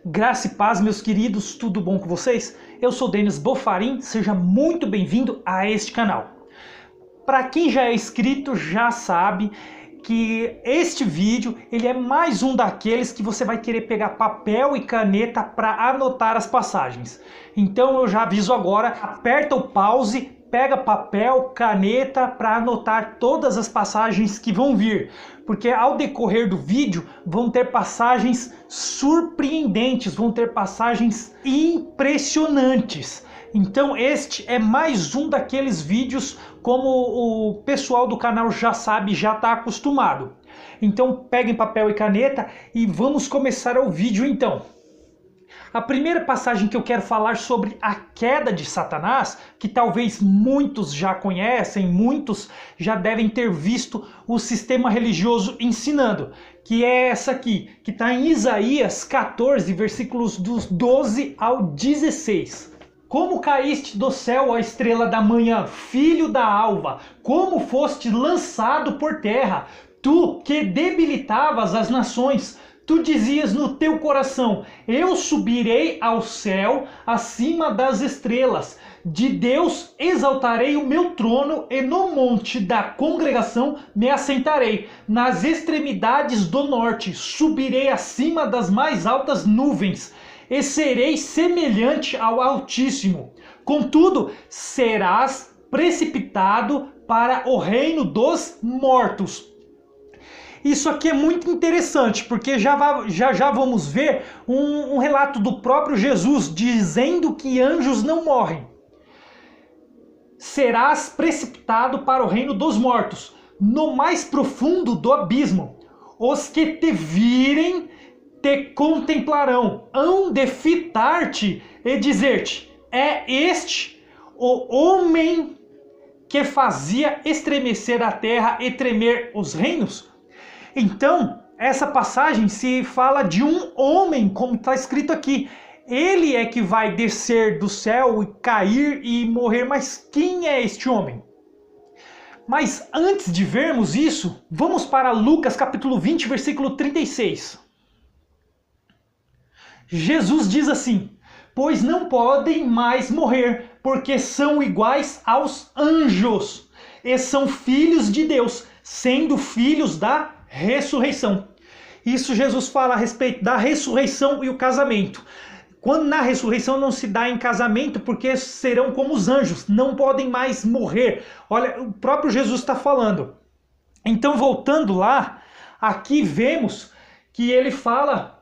Graça e paz, meus queridos, tudo bom com vocês? Eu sou Denis Bofarin, seja muito bem-vindo a este canal. Para quem já é inscrito, já sabe que este vídeo ele é mais um daqueles que você vai querer pegar papel e caneta para anotar as passagens. Então eu já aviso agora, aperta o pause, pega papel, caneta para anotar todas as passagens que vão vir. Porque ao decorrer do vídeo vão ter passagens surpreendentes, vão ter passagens impressionantes. Então este é mais um daqueles vídeos como o pessoal do canal já sabe, já está acostumado. Então peguem papel e caneta e vamos começar o vídeo então. A primeira passagem que eu quero falar sobre a queda de Satanás, que talvez muitos já conhecem, muitos já devem ter visto o sistema religioso ensinando, que é essa aqui, que está em Isaías 14, versículos dos 12 ao 16. Como caíste do céu, ó estrela da manhã, filho da alva, como foste lançado por terra, tu que debilitavas as nações. Tu dizias no teu coração, eu subirei ao céu acima das estrelas. De Deus exaltarei o meu trono e no monte da congregação me assentarei. Nas extremidades do norte subirei acima das mais altas nuvens e serei semelhante ao Altíssimo. Contudo, serás precipitado para o reino dos mortos. Isso aqui é muito interessante, porque já vamos ver um relato do próprio Jesus dizendo que anjos não morrem. Serás precipitado para o reino dos mortos, no mais profundo do abismo. Os que te virem te contemplarão, hão de fitar-te e dizer-te, é este o homem que fazia estremecer a terra e tremer os reinos? Então, essa passagem se fala de um homem, como está escrito aqui. Ele é que vai descer do céu e cair e morrer, mas quem é este homem? Mas antes de vermos isso, vamos para Lucas capítulo 20, versículo 36. Jesus diz assim, pois não podem mais morrer, porque são iguais aos anjos, e são filhos de Deus, sendo filhos da ressurreição. Isso Jesus fala a respeito da ressurreição e o casamento. Quando na ressurreição não se dá em casamento, porque serão como os anjos, não podem mais morrer. Olha, o próprio Jesus está falando. Então, voltando lá, aqui vemos que ele fala,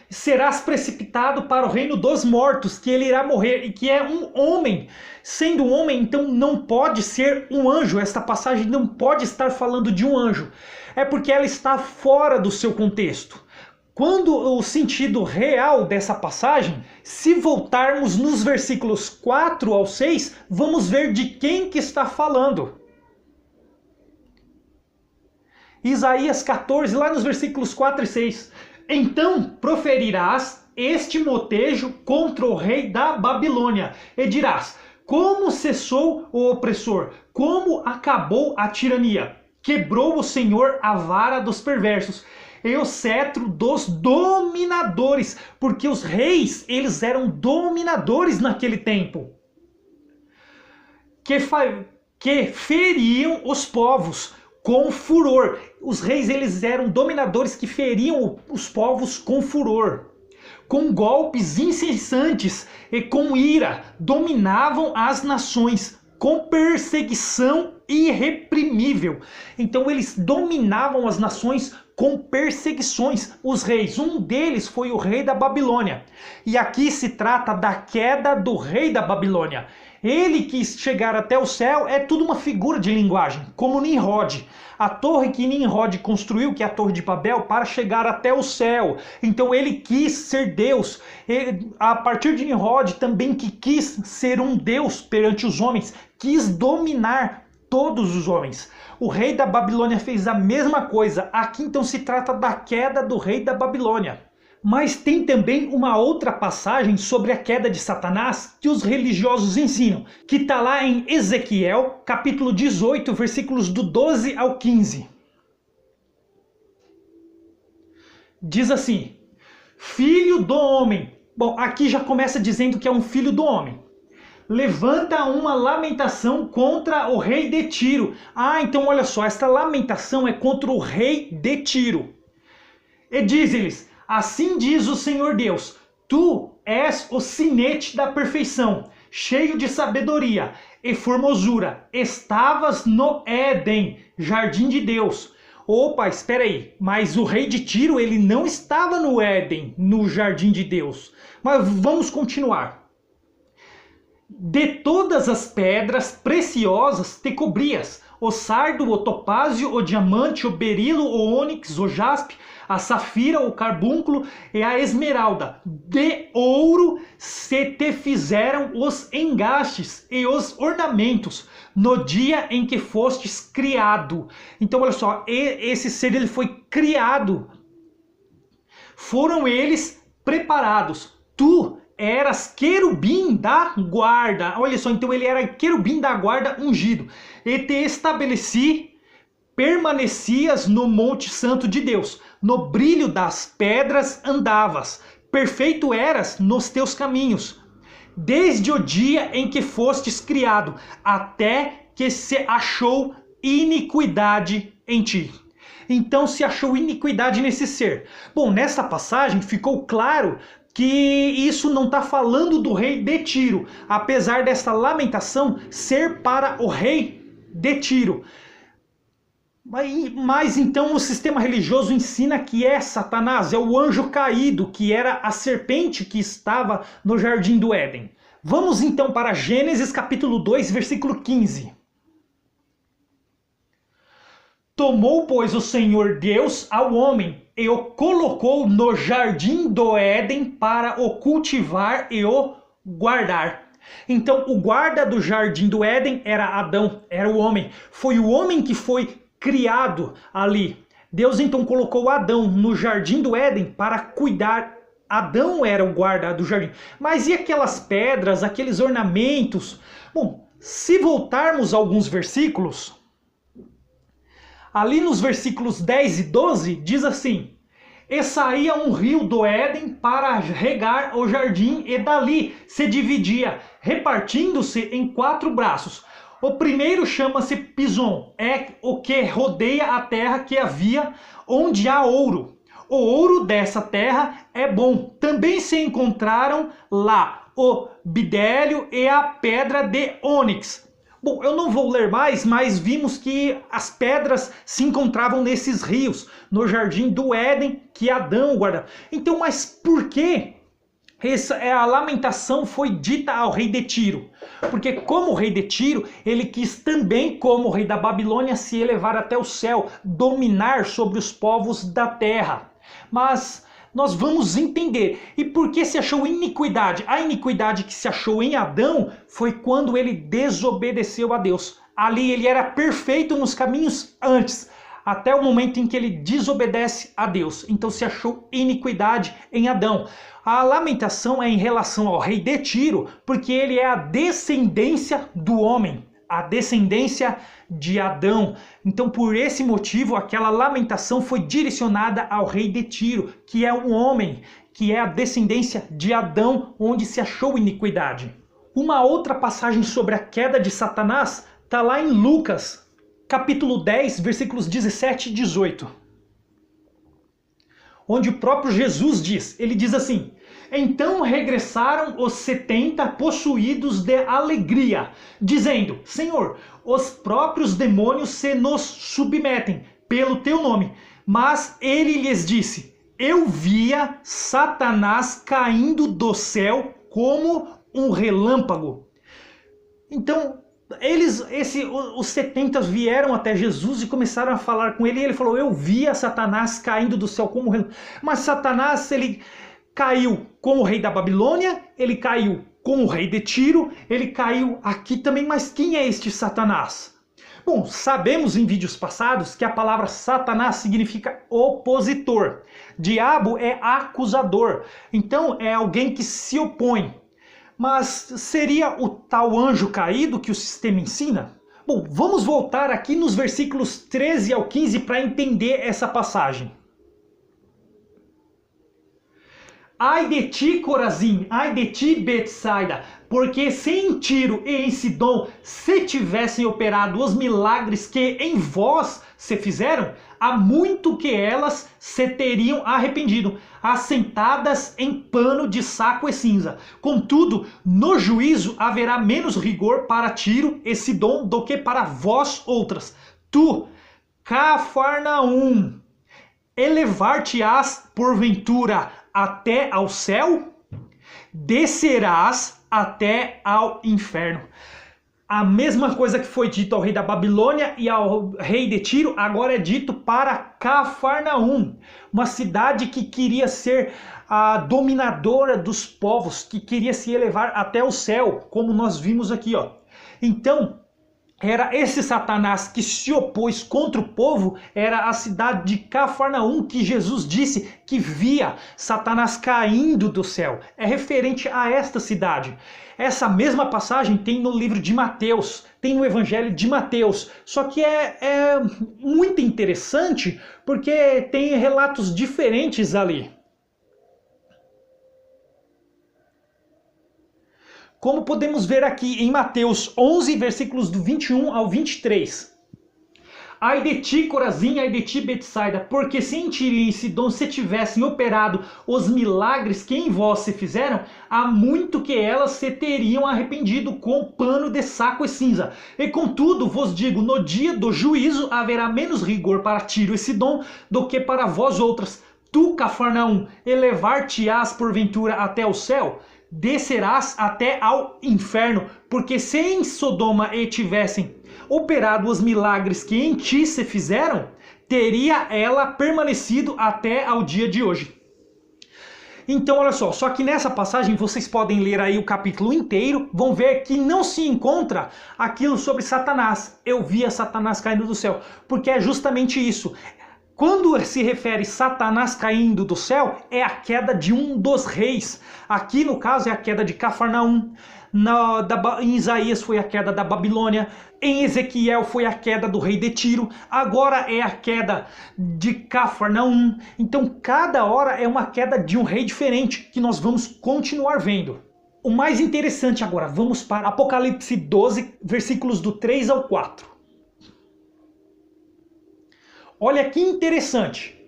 serás precipitado para o reino dos mortos, que ele irá morrer, e que é um homem. Sendo um homem, então não pode ser um anjo. Esta passagem não pode estar falando de um anjo. É porque ela está fora do seu contexto. Quando o sentido real dessa passagem, se voltarmos nos versículos 4 ao 6, vamos ver de quem que está falando. Isaías 14, lá nos versículos 4 e 6. Então proferirás este motejo contra o rei da Babilônia, e dirás, como cessou o opressor, como acabou a tirania. Quebrou o Senhor a vara dos perversos e o cetro dos dominadores, porque os reis, eles eram dominadores naquele tempo, que feriam os povos com furor. Os reis, eles eram dominadores que feriam os povos com furor. Com golpes incessantes e com ira, dominavam as nações com perseguição irreprimível. Então eles dominavam as nações com perseguições, os reis. Um deles foi o rei da Babilônia. E aqui se trata da queda do rei da Babilônia. Ele quis chegar até o céu, é tudo uma figura de linguagem, como Nimrod. A torre que Nimrod construiu, que é a Torre de Babel, para chegar até o céu. Então ele quis ser Deus. A partir de Nimrod também que quis ser um Deus perante os homens, quis dominar todos os homens. O rei da Babilônia fez a mesma coisa. Aqui então se trata da queda do rei da Babilônia. Mas tem também uma outra passagem sobre a queda de Satanás que os religiosos ensinam, que está lá em Ezequiel, capítulo 18, versículos do 12 ao 15. Diz assim, filho do homem. Bom, aqui já começa dizendo que é um filho do homem. Levanta uma lamentação contra o rei de Tiro. Ah, então olha só, esta lamentação é contra o rei de Tiro. E diz-lhes, assim diz o Senhor Deus, tu és o sinete da perfeição, cheio de sabedoria e formosura. Estavas no Éden, jardim de Deus. Opa, espera aí, mas o rei de Tiro, ele não estava no Éden, no jardim de Deus. Mas vamos continuar. De todas as pedras preciosas te cobrias, o sardo, o topázio, o diamante, o berilo, o ônix, o jaspe, a safira, o carbúnculo e a esmeralda. De ouro se te fizeram os engastes e os ornamentos no dia em que fostes criado. Então olha só, esse ser ele foi criado. Foram eles preparados. Tu eras querubim da guarda. Olha só, então ele era querubim da guarda ungido. E te estabeleci, permanecias no monte santo de Deus. No brilho das pedras andavas. Perfeito eras nos teus caminhos. Desde o dia em que fostes criado, até que se achou iniquidade em ti. Então se achou iniquidade nesse ser. Bom, nessa passagem ficou claro que isso não está falando do rei de Tiro, apesar dessa lamentação ser para o rei de Tiro. Mas então o sistema religioso ensina que é Satanás, é o anjo caído, que era a serpente que estava no jardim do Éden. Vamos então para Gênesis capítulo 2, versículo 15. Tomou, pois, o Senhor Deus ao homem e o colocou no jardim do Éden para o cultivar e o guardar. Então, o guarda do jardim do Éden era Adão, era o homem. Foi o homem que foi criado ali. Deus então colocou Adão no jardim do Éden para cuidar. Adão era o guarda do jardim. Mas e aquelas pedras, aqueles ornamentos? Bom, se voltarmos a alguns versículos, ali nos versículos 10 e 12, diz assim: e saía um rio do Éden para regar o jardim, e dali se dividia, repartindo-se em 4 braços. O primeiro chama-se Pison, é o que rodeia a terra que havia, onde há ouro. O ouro dessa terra é bom. Também se encontraram lá o bidélio e a pedra de ônix. Bom, eu não vou ler mais, mas vimos que as pedras se encontravam nesses rios, no jardim do Éden, que Adão guardava. Então, mas por que a lamentação foi dita ao rei de Tiro? Porque como o rei de Tiro, ele quis também, como o rei da Babilônia, se elevar até o céu, dominar sobre os povos da terra. Mas nós vamos entender. E por que se achou iniquidade? A iniquidade que se achou em Adão foi quando ele desobedeceu a Deus. Ali ele era perfeito nos caminhos antes, até o momento em que ele desobedece a Deus. Então se achou iniquidade em Adão. A lamentação é em relação ao rei de Tiro, porque ele é a descendência do homem, a descendência de Adão. Então por esse motivo aquela lamentação foi direcionada ao rei de Tiro, que é um homem, que é a descendência de Adão, onde se achou iniquidade. Uma outra passagem sobre a queda de Satanás está lá em Lucas, capítulo 10, versículos 17 e 18. Onde o próprio Jesus diz, ele diz assim: então regressaram os 70 possuídos de alegria, dizendo: Senhor, os próprios demônios se nos submetem pelo teu nome. Mas ele lhes disse: eu via Satanás caindo do céu como um relâmpago. Então, os 70 vieram até Jesus e começaram a falar com ele. E ele falou: eu via Satanás caindo do céu como um relâmpago. Mas Satanás, ele caiu com o rei da Babilônia, ele caiu com o rei de Tiro, ele caiu aqui também. Mas quem é este Satanás? Bom, sabemos em vídeos passados que a palavra Satanás significa opositor. Diabo é acusador, então é alguém que se opõe. Mas seria o tal anjo caído que o sistema ensina? Bom, vamos voltar aqui nos versículos 13 ao 15 para entender essa passagem. Ai de ti, Corazim, ai de ti, Betsaida, porque se em Tiro e em Sidom se tivessem operado os milagres que em vós se fizeram, há muito que elas se teriam arrependido, assentadas em pano de saco e cinza. Contudo, no juízo haverá menos rigor para Tiro e Sidom do que para vós outras. Tu, Cafarnaum, elevar-te-ás porventura até ao céu? Descerás até ao inferno. A mesma coisa que foi dito ao rei da Babilônia e ao rei de Tiro, agora é dito para Cafarnaum, uma cidade que queria ser a dominadora dos povos, que queria se elevar até o céu, como nós vimos aqui, ó. Então, era esse Satanás que se opôs contra o povo, era a cidade de Cafarnaum que Jesus disse que via Satanás caindo do céu. É referente a esta cidade. Essa mesma passagem tem no livro de Mateus, tem no Evangelho de Mateus. Só que é muito interessante porque tem relatos diferentes ali. Como podemos ver aqui em Mateus 11, versículos do 21 ao 23. Ai de ti, Corazim, ai de ti, Betsaida, porque se em Tiro e em Sidom se tivessem operado os milagres que em vós se fizeram, há muito que elas se teriam arrependido com pano de saco e cinza. E contudo, vos digo, no dia do juízo haverá menos rigor para Tiro e Sidom do que para vós outras. Tu, Cafarnaum, elevar-te-ás porventura até o céu? Descerás até ao inferno, porque se em Sodoma e tivessem operado os milagres que em ti se fizeram, teria ela permanecido até ao dia de hoje. Então olha só que nessa passagem vocês podem ler aí o capítulo inteiro, vão ver que não se encontra aquilo sobre Satanás. Eu via Satanás caindo do céu, porque é justamente isso. Quando se refere Satanás caindo do céu, é a queda de um dos reis. Aqui, no caso, é a queda de Cafarnaum. Em Isaías foi a queda da Babilônia. Em Ezequiel foi a queda do rei de Tiro. Agora é a queda de Cafarnaum. Então, cada hora é uma queda de um rei diferente, que nós vamos continuar vendo. O mais interessante agora, vamos para Apocalipse 12, versículos do 3 ao 4. Olha que interessante.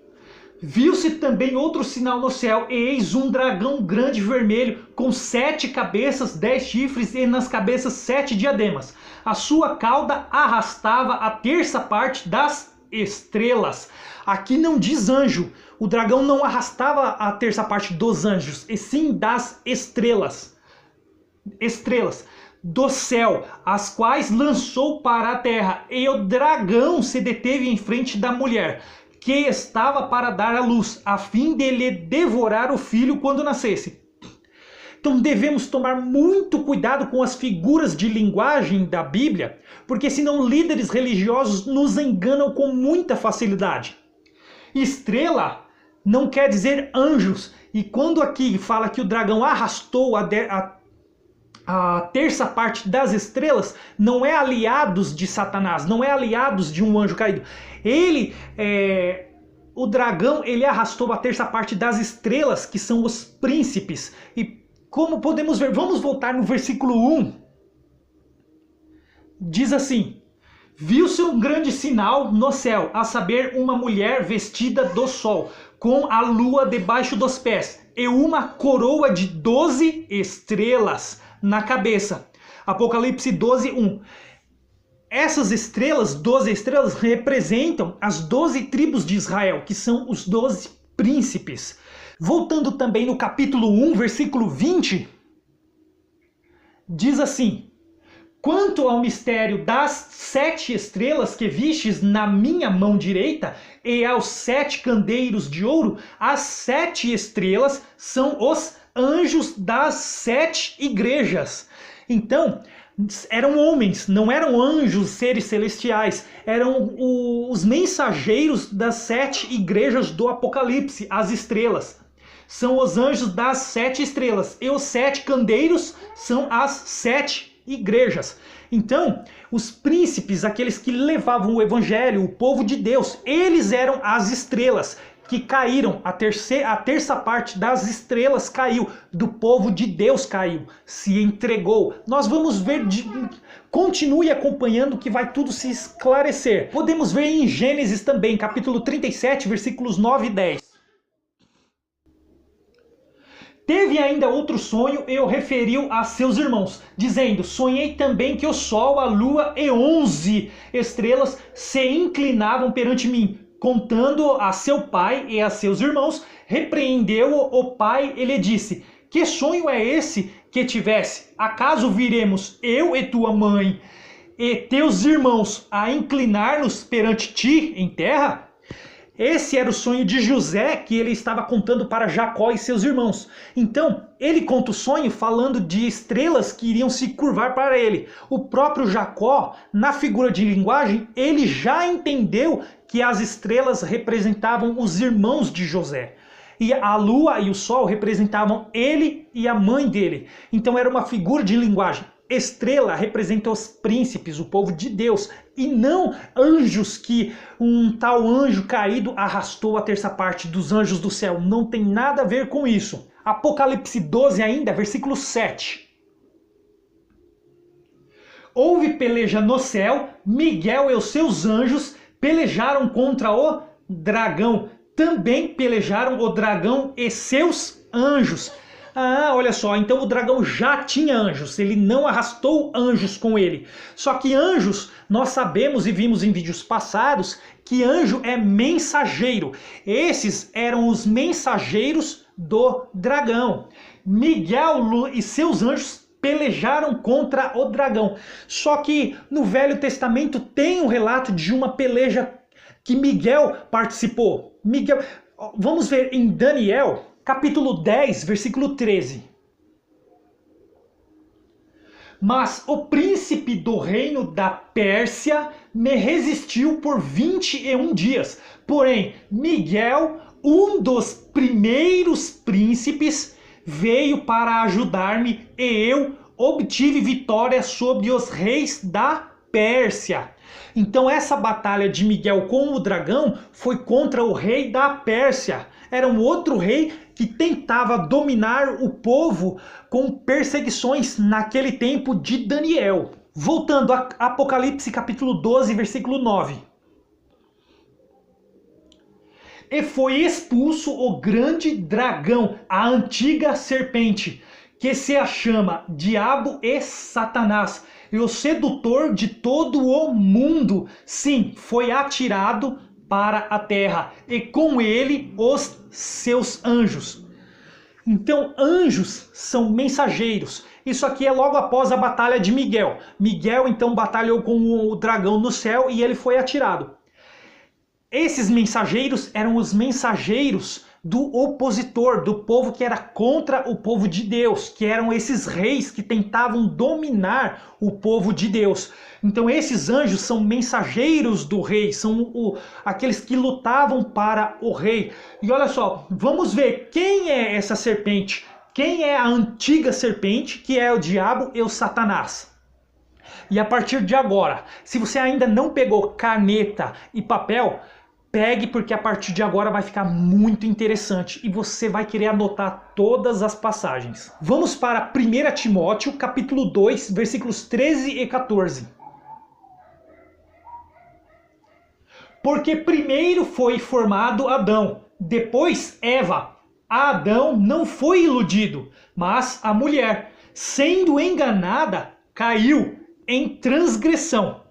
Viu-se também outro sinal no céu, e eis um dragão grande vermelho, com 7 cabeças, 10 chifres, e nas cabeças 7 diademas. A sua cauda arrastava a terça parte das estrelas. Aqui não diz anjo. O dragão não arrastava a terça parte dos anjos, e sim das estrelas. Estrelas do céu, as quais lançou para a terra, e o dragão se deteve em frente da mulher, que estava para dar à luz, a fim de lhe devorar o filho quando nascesse. Então devemos tomar muito cuidado com as figuras de linguagem da Bíblia, porque senão líderes religiosos nos enganam com muita facilidade. Estrela não quer dizer anjos, e quando aqui fala que o dragão arrastou a terça parte das estrelas, não é aliados de Satanás, não é aliados de um anjo caído. O dragão, ele arrastou a terça parte das estrelas, que são os príncipes. E como podemos ver, vamos voltar no versículo 1. Diz assim: viu-se um grande sinal no céu, a saber, uma mulher vestida do sol, com a lua debaixo dos pés, e uma coroa de 12 estrelas na cabeça. Apocalipse 12, 1. Essas estrelas, 12 estrelas, representam as 12 tribos de Israel, que são os 12 príncipes. Voltando também no capítulo 1, versículo 20, diz assim: quanto ao mistério das 7 estrelas que vistes na minha mão direita, e aos 7 candeiros de ouro, as 7 estrelas são os anjos das 7 igrejas. Então, eram homens, não eram anjos, seres celestiais, eram os mensageiros das 7 igrejas do Apocalipse, as estrelas. São os anjos das 7 estrelas, e os 7 candeiros são as 7 igrejas. Então, os príncipes, aqueles que levavam o evangelho, o povo de Deus, eles eram as estrelas. que caíram, a terça parte das estrelas caiu, do povo de Deus caiu, se entregou. Nós vamos ver, continue acompanhando que vai tudo se esclarecer. Podemos ver em Gênesis também, capítulo 37, versículos 9 e 10. Teve ainda outro sonho e o referiu a seus irmãos, dizendo: sonhei também que o sol, a lua e 11 estrelas se inclinavam perante mim. Contando a seu pai e a seus irmãos, repreendeu o pai e lhe disse: que sonho é esse que tivesse? Acaso viremos eu e tua mãe e teus irmãos a inclinar-nos perante ti em terra? Esse era o sonho de José que ele estava contando para Jacó e seus irmãos. Então, ele conta o sonho falando de estrelas que iriam se curvar para ele. O próprio Jacó, na figura de linguagem, ele já entendeu que as estrelas representavam os irmãos de José. E a lua e o sol representavam ele e a mãe dele. Então era uma figura de linguagem. Estrela representa os príncipes, o povo de Deus, e não anjos que um tal anjo caído arrastou a terça parte dos anjos do céu. Não tem nada a ver com isso. Apocalipse 12 ainda, versículo 7. Houve peleja no céu, Miguel e os seus anjos pelejaram contra o dragão. Também pelejaram o dragão e seus anjos. Ah, olha só, então o dragão já tinha anjos, ele não arrastou anjos com ele. Só que anjos, nós sabemos e vimos em vídeos passados, que anjo é mensageiro. Esses eram os mensageiros do dragão. Miguel e seus anjos pelejaram contra o dragão. Só que no Velho Testamento tem um relato de uma peleja que Miguel participou. Vamos ver em Daniel, capítulo 10, versículo 13. Mas o príncipe do reino da Pérsia me resistiu por 21 dias. Porém, Miguel, um dos primeiros príncipes, veio para ajudar-me e eu obtive vitória sobre os reis da Pérsia. Então essa batalha de Miguel com o dragão foi contra o rei da Pérsia. Era um outro rei que tentava dominar o povo com perseguições naquele tempo de Daniel. Voltando a Apocalipse capítulo 12, versículo 9. E foi expulso o grande dragão, a antiga serpente, que se chama Diabo e Satanás, e o sedutor de todo o mundo. Sim, foi atirado para a terra, e com ele os seus anjos. Então, anjos são mensageiros. Isso aqui é logo após a batalha de Miguel. Miguel, então, batalhou com o dragão no céu e ele foi atirado. Esses mensageiros eram os mensageiros do opositor, do povo que era contra o povo de Deus, que eram esses reis que tentavam dominar o povo de Deus. Então esses anjos são mensageiros do rei, são aqueles que lutavam para o rei. E olha só, vamos ver quem é essa serpente, quem é a antiga serpente, que é o diabo e o Satanás. E a partir de agora, se você ainda não pegou caneta e papel, pegue, porque a partir de agora vai ficar muito interessante e você vai querer anotar todas as passagens. Vamos para 1 Timóteo, capítulo 2, versículos 13 e 14. Porque primeiro foi formado Adão, depois Eva. Adão não foi iludido, mas a mulher, sendo enganada, caiu em transgressão.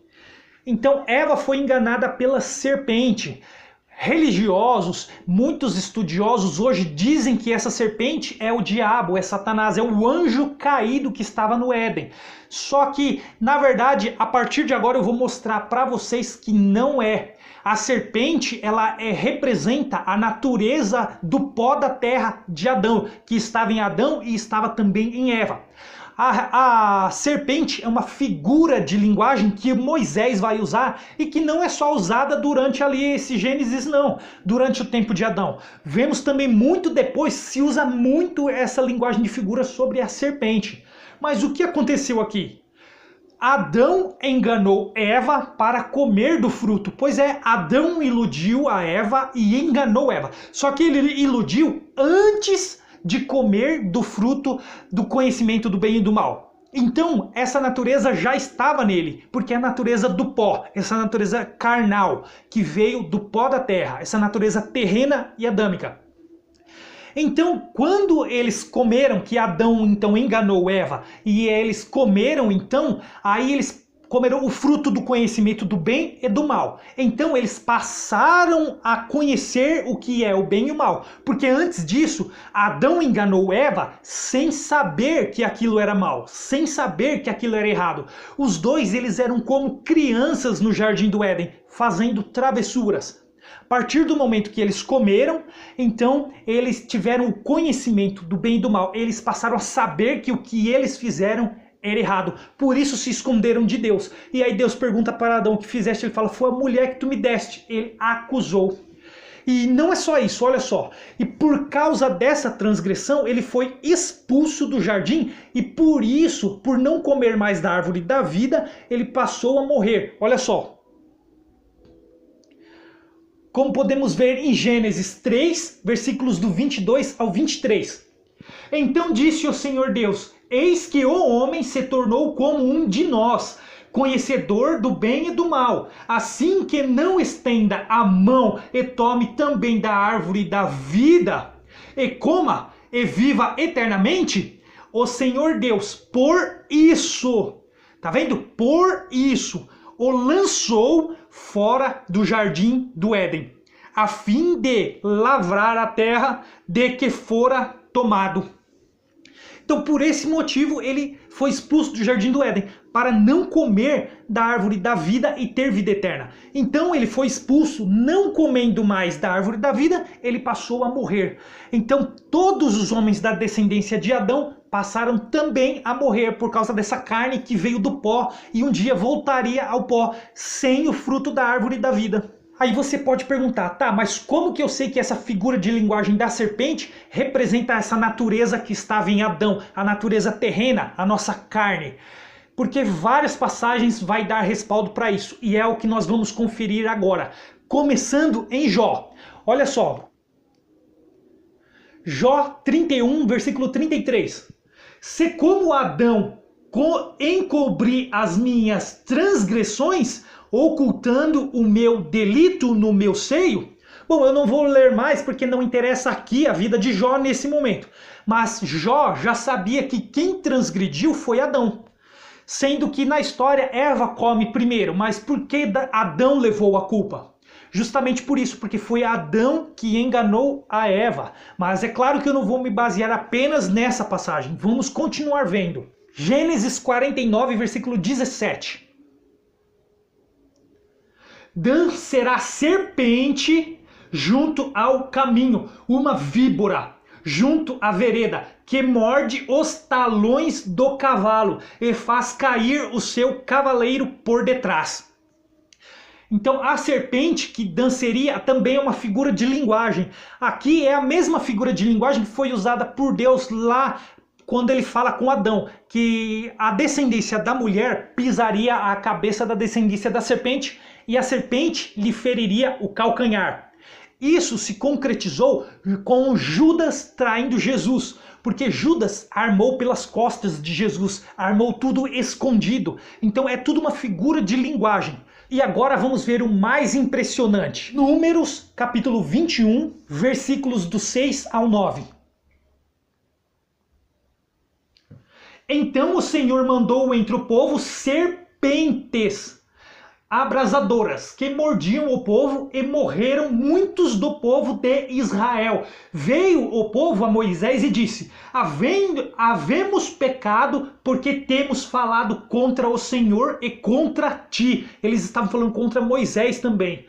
Então Eva foi enganada pela serpente. Religiosos, muitos estudiosos hoje dizem que essa serpente é o diabo, é Satanás, é o anjo caído que estava no Éden. Só que, na verdade, a partir de agora eu vou mostrar para vocês que não é. A serpente, ela representa a natureza do pó da terra de Adão, que estava em Adão e estava também em Eva. A serpente é uma figura de linguagem que Moisés vai usar e que não é só usada durante ali esse Gênesis, não, durante o tempo de Adão. Vemos também muito depois, se usa muito essa linguagem de figura sobre a serpente. Mas o que aconteceu aqui? Adão enganou Eva para comer do fruto. Pois é, Adão iludiu a Eva e enganou Eva. Só que ele iludiu antes de comer do fruto do conhecimento do bem e do mal. Então, essa natureza já estava nele, porque é a natureza do pó, essa natureza carnal, que veio do pó da terra, essa natureza terrena e adâmica. Então, quando eles comeram, que Adão então enganou Eva, e eles comeram então, aí eles comeram o fruto do conhecimento do bem e do mal. Então eles passaram a conhecer o que é o bem e o mal. Porque antes disso, Adão enganou Eva sem saber que aquilo era mal, sem saber que aquilo era errado. Os dois, eles eram como crianças no jardim do Éden, fazendo travessuras. A partir do momento que eles comeram, então eles tiveram o conhecimento do bem e do mal. Eles passaram a saber que o que eles fizeram era errado. Por isso se esconderam de Deus. E aí Deus pergunta para Adão: o que fizeste? Ele fala: foi a mulher que tu me deste. Ele acusou. E não é só isso, olha só. E por causa dessa transgressão, ele foi expulso do jardim. E por isso, por não comer mais da árvore da vida, ele passou a morrer. Olha só. Como podemos ver em Gênesis 3, versículos do 22 ao 23. Então disse o Senhor Deus: eis que o homem se tornou como um de nós, conhecedor do bem e do mal. Assim que não estenda a mão e tome também da árvore da vida, e coma e viva eternamente. O Senhor Deus, por isso, tá vendo? Por isso, o lançou fora do jardim do Éden, a fim de lavrar a terra de que fora tomado. Então, por esse motivo, ele foi expulso do jardim do Éden, para não comer da árvore da vida e ter vida eterna. Então, ele foi expulso, não comendo mais da árvore da vida, ele passou a morrer. Então, todos os homens da descendência de Adão passaram também a morrer por causa dessa carne que veio do pó e um dia voltaria ao pó sem o fruto da árvore da vida. Aí você pode perguntar: tá, mas como que eu sei que essa figura de linguagem da serpente representa essa natureza que estava em Adão, a natureza terrena, a nossa carne? Porque várias passagens vai dar respaldo para isso, e é o que nós vamos conferir agora. Começando em Jó. Olha só. Jó 31, versículo 33. Se como Adão encobri as minhas transgressões, ocultando o meu delito no meu seio. Bom, eu não vou ler mais porque não interessa aqui a vida de Jó nesse momento. Mas Jó já sabia que quem transgrediu foi Adão. Sendo que na história Eva come primeiro, mas por que Adão levou a culpa? Justamente por isso, porque foi Adão que enganou a Eva. Mas é claro que eu não vou me basear apenas nessa passagem. Vamos continuar vendo. Gênesis 49, versículo 17. Dan será serpente junto ao caminho, uma víbora junto à vereda, que morde os talões do cavalo e faz cair o seu cavaleiro por detrás. Então a serpente que Dan seria também é uma figura de linguagem. Aqui é a mesma figura de linguagem que foi usada por Deus lá quando ele fala com Adão, que a descendência da mulher pisaria a cabeça da descendência da serpente e a serpente lhe feriria o calcanhar. Isso se concretizou com Judas traindo Jesus, porque Judas armou pelas costas de Jesus, armou tudo escondido. Então é tudo uma figura de linguagem. E agora vamos ver o mais impressionante. Números, capítulo 21, versículos do 6 ao 9. Então o Senhor mandou entre o povo serpentes abrasadoras, que mordiam o povo, e morreram muitos do povo de Israel. Veio o povo a Moisés e disse: havemos pecado porque temos falado contra o Senhor e contra ti. Eles estavam falando contra Moisés também.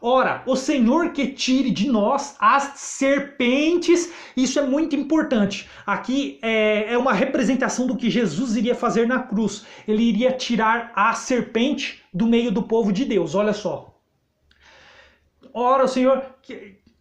Ora, o Senhor que tire de nós as serpentes. Isso é muito importante. Aqui é uma representação do que Jesus iria fazer na cruz. Ele iria tirar a serpente do meio do povo de Deus. Olha só. Ora, o Senhor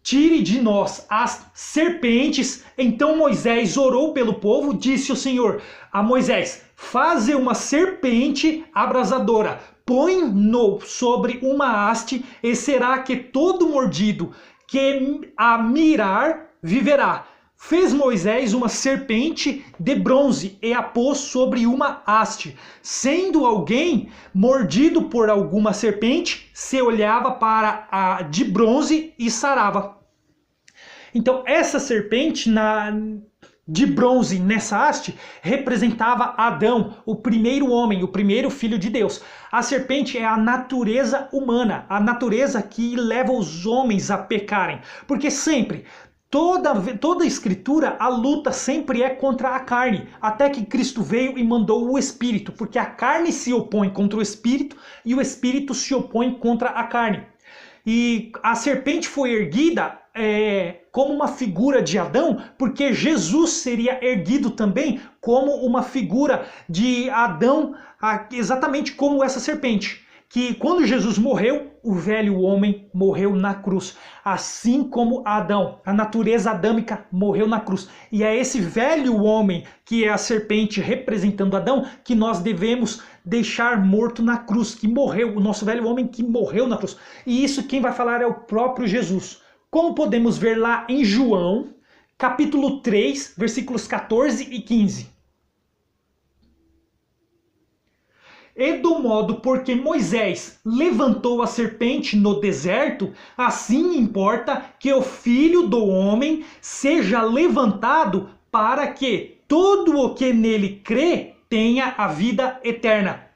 tire de nós as serpentes. Então Moisés orou pelo povo, disse o Senhor a Moisés: faze uma serpente abrasadora, põe-no sobre uma haste, e será que todo mordido que a mirar viverá. Fez Moisés uma serpente de bronze e a pôs sobre uma haste. Sendo alguém mordido por alguma serpente, se olhava para a de bronze e sarava. Então essa serpente de bronze nessa haste representava Adão, o primeiro homem, o primeiro filho de Deus. A serpente é a natureza humana, a natureza que leva os homens a pecarem. Porque sempre, toda a escritura, a luta sempre é contra a carne, até que Cristo veio e mandou o Espírito, porque a carne se opõe contra o Espírito e o Espírito se opõe contra a carne. E a serpente foi erguida como uma figura de Adão, porque Jesus seria erguido também como uma figura de Adão, exatamente como essa serpente. Que quando Jesus morreu, o velho homem morreu na cruz. Assim como Adão, a natureza adâmica morreu na cruz. E é esse velho homem, que é a serpente representando Adão, que nós devemos deixar morto na cruz, que morreu, o nosso velho homem que morreu na cruz. E isso quem vai falar é o próprio Jesus. Como podemos ver lá em João, capítulo 3, versículos 14 e 15. E do modo porque Moisés levantou a serpente no deserto, assim importa que o Filho do Homem seja levantado para que todo o que nele crê tenha a vida eterna.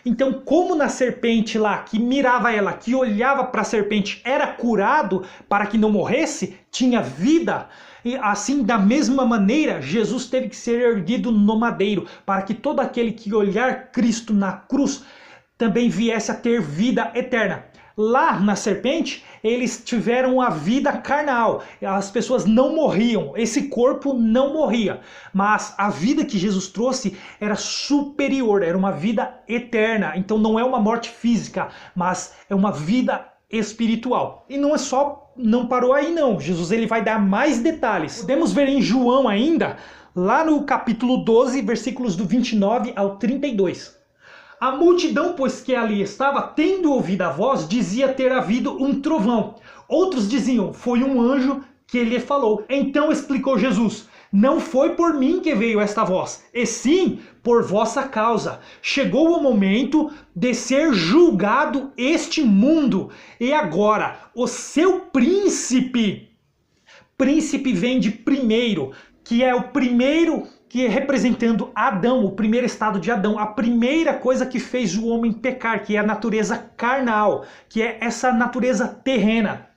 Então, como na serpente lá, que mirava ela, que olhava para a serpente, era curado para que não morresse, tinha vida, e assim, da mesma maneira, Jesus teve que ser erguido no madeiro, para que todo aquele que olhar Cristo na cruz também viesse a ter vida eterna. Lá na serpente, eles tiveram a vida carnal, as pessoas não morriam, esse corpo não morria, mas a vida que Jesus trouxe era superior, era uma vida eterna, então não é uma morte física, mas é uma vida espiritual. E não é só, não parou aí não, Jesus ele vai dar mais detalhes. Podemos ver em João ainda, lá no capítulo 12, versículos do 29 ao 32. A multidão, pois que ali estava, tendo ouvido a voz, dizia ter havido um trovão. Outros diziam, foi um anjo que lhe falou. Então explicou Jesus, não foi por mim que veio esta voz, e sim por vossa causa. Chegou o momento de ser julgado este mundo, e agora o seu príncipe vem de primeiro, que é o primeiro, que é representando Adão, o primeiro estado de Adão, a primeira coisa que fez o homem pecar, que é a natureza carnal, que é essa natureza terrena.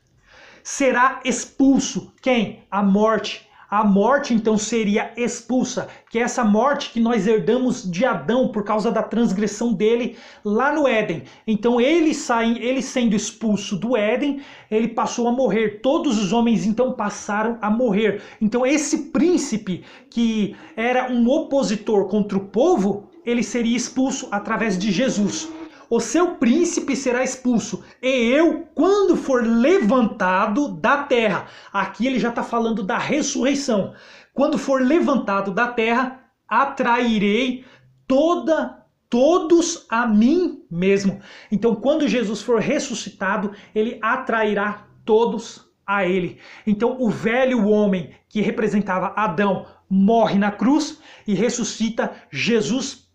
Será expulso quem? A morte. A morte então seria expulsa, que é essa morte que nós herdamos de Adão por causa da transgressão dele lá no Éden. Então ele sendo expulso do Éden, ele passou a morrer. Todos os homens então passaram a morrer. Então esse príncipe que era um opositor contra o povo, ele seria expulso através de Jesus. O seu príncipe será expulso, e eu, quando for levantado da terra, aqui ele já está falando da ressurreição, quando for levantado da terra, atrairei todos a mim mesmo. Então, quando Jesus for ressuscitado, ele atrairá todos a ele. Então, o velho homem que representava Adão morre na cruz e ressuscita Jesus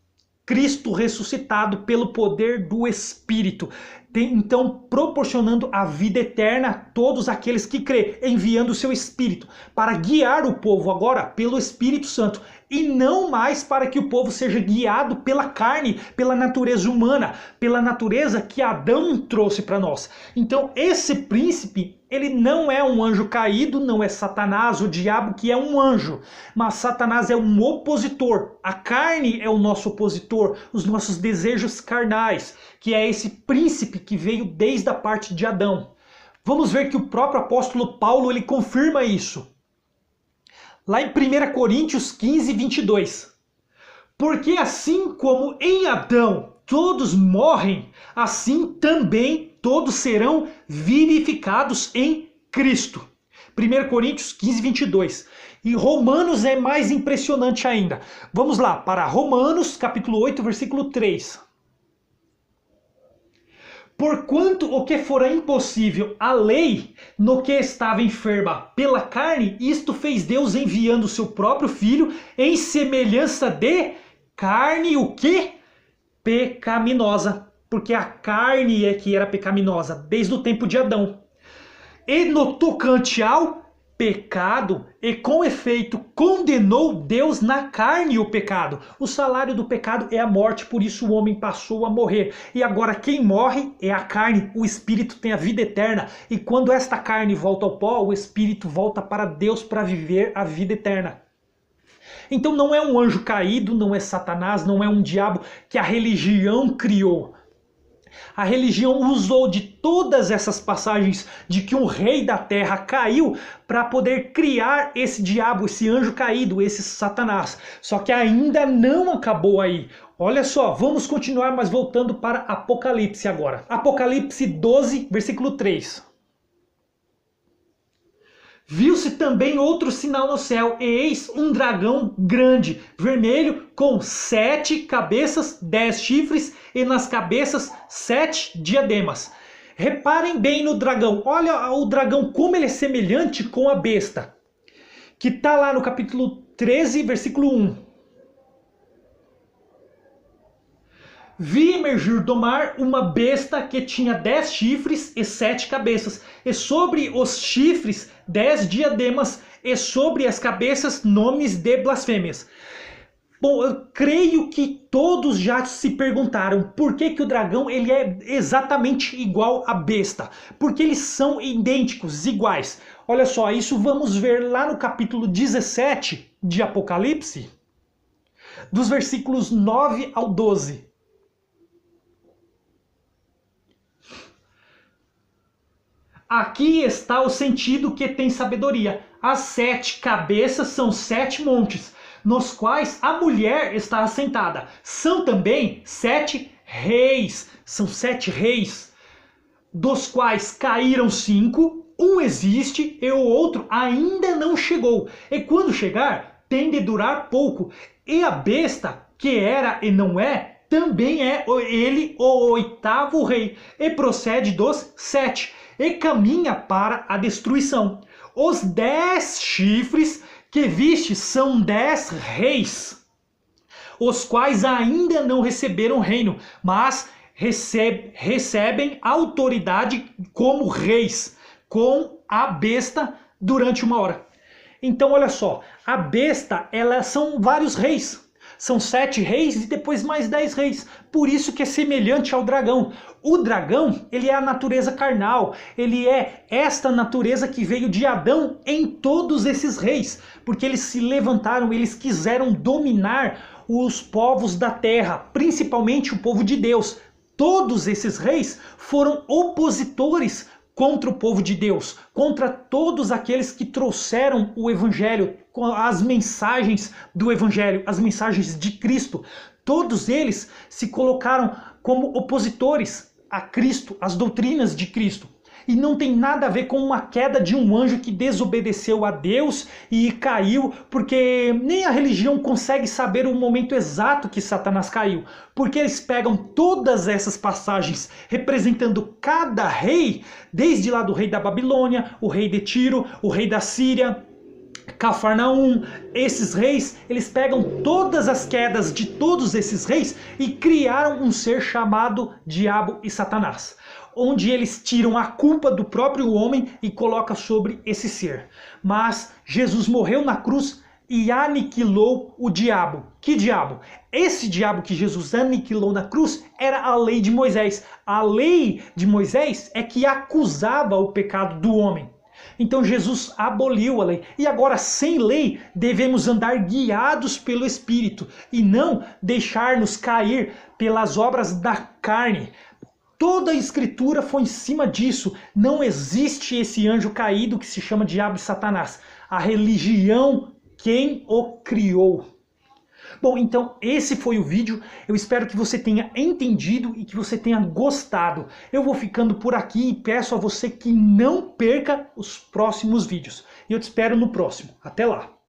Cristo ressuscitado pelo poder do Espírito, então proporcionando a vida eterna a todos aqueles que crê, enviando o seu Espírito para guiar o povo agora pelo Espírito Santo, e não mais para que o povo seja guiado pela carne, pela natureza humana, pela natureza que Adão trouxe para nós. Então esse príncipe, ele não é um anjo caído, não é Satanás, o diabo que é um anjo, mas Satanás é um opositor. A carne é o nosso opositor, os nossos desejos carnais, que é esse príncipe que veio desde a parte de Adão. Vamos ver que o próprio apóstolo Paulo ele confirma isso. Lá em 1 Coríntios 15, 22. Porque assim como em Adão todos morrem, assim também todos serão vivificados em Cristo. 1 Coríntios 15, 22. E Romanos é mais impressionante ainda. Vamos lá, para Romanos, capítulo 8, versículo 3. Porquanto o que fora impossível à lei, no que estava enferma pela carne, isto fez Deus enviando o seu próprio Filho em semelhança de carne, o quê? Pecaminosa. Porque a carne é que era pecaminosa, desde o tempo de Adão. E no tocante ao pecado, e com efeito condenou Deus na carne o pecado. O salário do pecado é a morte, por isso o homem passou a morrer. E agora quem morre é a carne, o espírito tem a vida eterna. E quando esta carne volta ao pó, o espírito volta para Deus para viver a vida eterna. Então não é um anjo caído, não é Satanás, não é um diabo que a religião criou. A religião usou de todas essas passagens de que um rei da terra caiu para poder criar esse diabo, esse anjo caído, esse Satanás. Só que ainda não acabou aí. Olha só, vamos continuar, mas voltando para Apocalipse agora. Apocalipse 12, versículo 3. Viu-se também outro sinal no céu, e eis um dragão grande, vermelho, com 7 cabeças, 10 chifres, e nas cabeças 7 diademas. Reparem bem no dragão. Olha o dragão, como ele é semelhante com a besta. Que está lá no capítulo 13, versículo 1. Vi emergir do mar uma besta que tinha 10 chifres e 7 cabeças, e sobre os chifres 10 diademas, e sobre as cabeças nomes de blasfêmias. Bom, eu creio que todos já se perguntaram por que o dragão ele é exatamente igual à besta. Porque eles são idênticos, iguais. Olha só, isso vamos ver lá no capítulo 17 de Apocalipse, dos versículos 9 ao 12. Aqui está o sentido que tem sabedoria. As 7 cabeças são 7 montes, nos quais a mulher está assentada. São também 7 reis. São 7 reis, dos quais caíram 5. Um existe e o outro ainda não chegou. E quando chegar, tem de durar pouco. E a besta, que era e não é, também é ele o 8º rei. E procede dos 7. E caminha para a destruição. Os 10 chifres que viste são 10 reis, os quais ainda não receberam reino, mas recebem autoridade como reis, com a besta durante 1 hora. Então olha só, a besta, são vários reis. São 7 reis e depois mais 10 reis. Por isso que é semelhante ao dragão. O dragão, ele é a natureza carnal. Ele é esta natureza que veio de Adão em todos esses reis. Porque eles se levantaram, eles quiseram dominar os povos da terra, principalmente o povo de Deus. Todos esses reis foram opositores contra o povo de Deus, contra todos aqueles que trouxeram o evangelho, as mensagens do evangelho, as mensagens de Cristo. Todos eles se colocaram como opositores a Cristo, às doutrinas de Cristo. E não tem nada a ver com uma queda de um anjo que desobedeceu a Deus e caiu, porque nem a religião consegue saber o momento exato que Satanás caiu. Porque eles pegam todas essas passagens representando cada rei, desde lá do rei da Babilônia, o rei de Tiro, o rei da Síria, Cafarnaum, esses reis, eles pegam todas as quedas de todos esses reis e criaram um ser chamado Diabo e Satanás, onde eles tiram a culpa do próprio homem e colocam sobre esse ser. Mas Jesus morreu na cruz e aniquilou o diabo. Que diabo? Esse diabo que Jesus aniquilou na cruz era a lei de Moisés. A lei de Moisés é que acusava o pecado do homem. Então Jesus aboliu a lei. E agora, sem lei, devemos andar guiados pelo Espírito e não deixar-nos cair pelas obras da carne. Toda a escritura foi em cima disso. Não existe esse anjo caído que se chama Diabo e Satanás. A religião, quem o criou? Bom, então esse foi o vídeo. Eu espero que você tenha entendido e que você tenha gostado. Eu vou ficando por aqui e peço a você que não perca os próximos vídeos. E eu te espero no próximo. Até lá!